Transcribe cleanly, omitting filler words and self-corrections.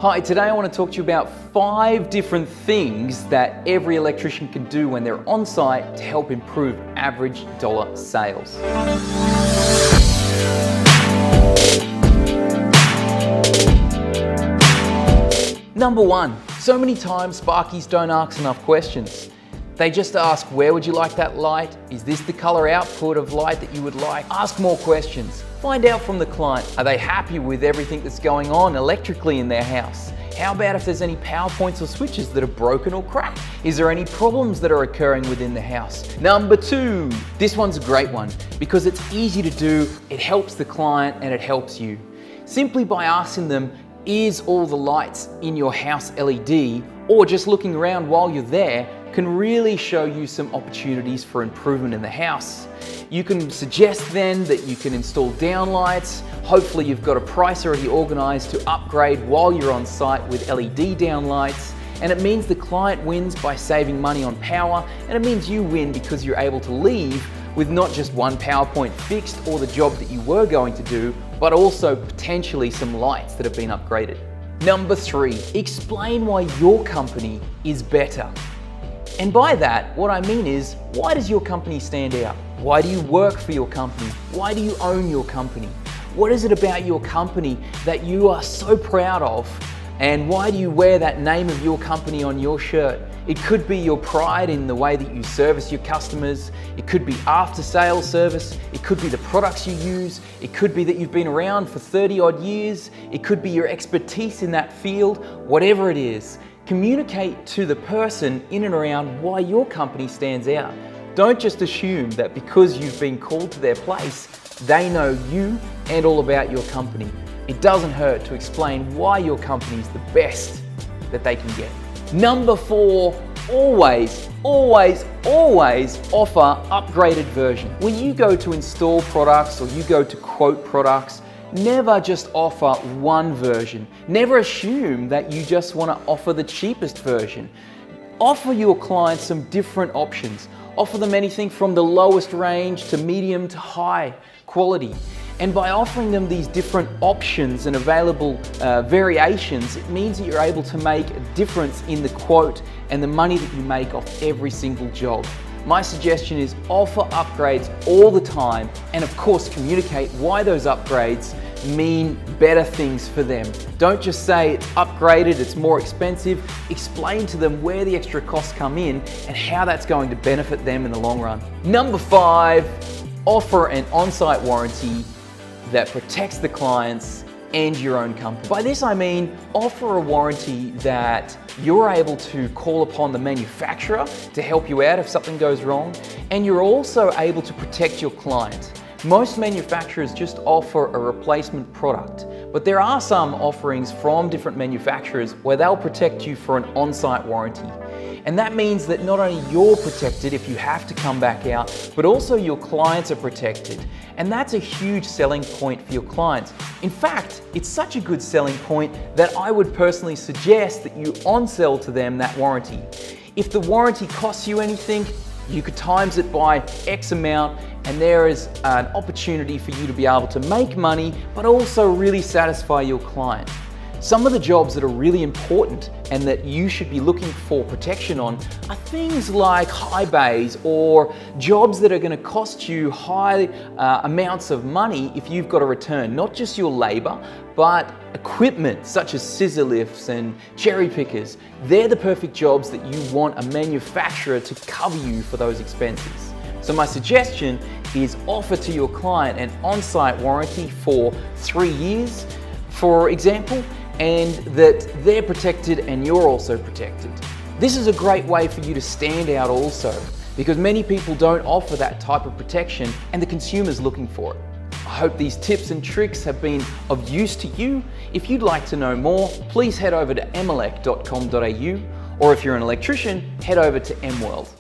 Hi, today I want to talk to you about 5 different things that every electrician can do when they're on site to help improve average dollar sales. Number 1, so many times sparkies don't ask enough questions. They just ask, where would you like that light? Is this the color output of light that you would like? Ask more questions. Find out from the client, are they happy with everything that's going on electrically in their house? How about if there's any power points or switches that are broken or cracked? Is there any problems that are occurring within the house? Number 2, this one's a great one because it's easy to do, it helps the client and it helps you. Simply by asking them, is all the lights in your house LED, or just looking around while you're there, can really show you some opportunities for improvement in the house. You can suggest then that you can install downlights. Hopefully you've got a price already organized to upgrade while you're on site with LED downlights. And it means the client wins by saving money on power, and it means you win because you're able to leave with not just one PowerPoint fixed or the job that you were going to do, but also potentially some lights that have been upgraded. Number 3, explain why your company is better. And by that, what I mean is, why does your company stand out? Why do you work for your company? Why do you own your company? What is it about your company that you are so proud of? And why do you wear that name of your company on your shirt? It could be your pride in the way that you service your customers. It could be after sales service. It could be the products you use. It could be that you've been around for 30 odd years. It could be your expertise in that field. Whatever it is, communicate to the person in and around why your company stands out. Don't just assume that because you've been called to their place, they know you and all about your company. It doesn't hurt to explain why your company is the best that they can get. Number 4, always offer upgraded version. When you go to install products or you go to quote products, never just offer one version. Never assume that you just want to offer the cheapest version. Offer your clients some different options. Offer them anything from the lowest range to medium to high quality. And by offering them these different options and available variations, it means that you're able to make a difference in the quote and the money that you make off every single job. My suggestion is offer upgrades all the time, and of course communicate why those upgrades mean better things for them. Don't just say it's upgraded, it's more expensive. Explain to them where the extra costs come in and how that's going to benefit them in the long run. Number 5, offer an on-site warranty that protects the clients and your own company. By this I mean offer a warranty that you're able to call upon the manufacturer to help you out if something goes wrong, and you're also able to protect your client. Most manufacturers just offer a replacement product, but there are some offerings from different manufacturers where they'll protect you for an on-site warranty. And that means that not only you're protected if you have to come back out, but also your clients are protected. And that's a huge selling point for your clients. In fact, it's such a good selling point that I would personally suggest that you on-sell to them that warranty. If the warranty costs you anything, you could times it by X amount, and there is an opportunity for you to be able to make money, but also really satisfy your client. Some of the jobs that are really important and that you should be looking for protection on are things like high bays or jobs that are going to cost you high amounts of money if you've got to return not just your labor, but equipment such as scissor lifts and cherry pickers. They're the perfect jobs that you want a manufacturer to cover you for those expenses. So my suggestion is offer to your client an on-site warranty for 3 years, for example, and that they're protected and you're also protected. This is a great way for you to stand out also, because many people don't offer that type of protection and the consumer's looking for it. I hope these tips and tricks have been of use to you. If you'd like to know more, please head over to M-Elec.com.au, or if you're an electrician, head over to M-World.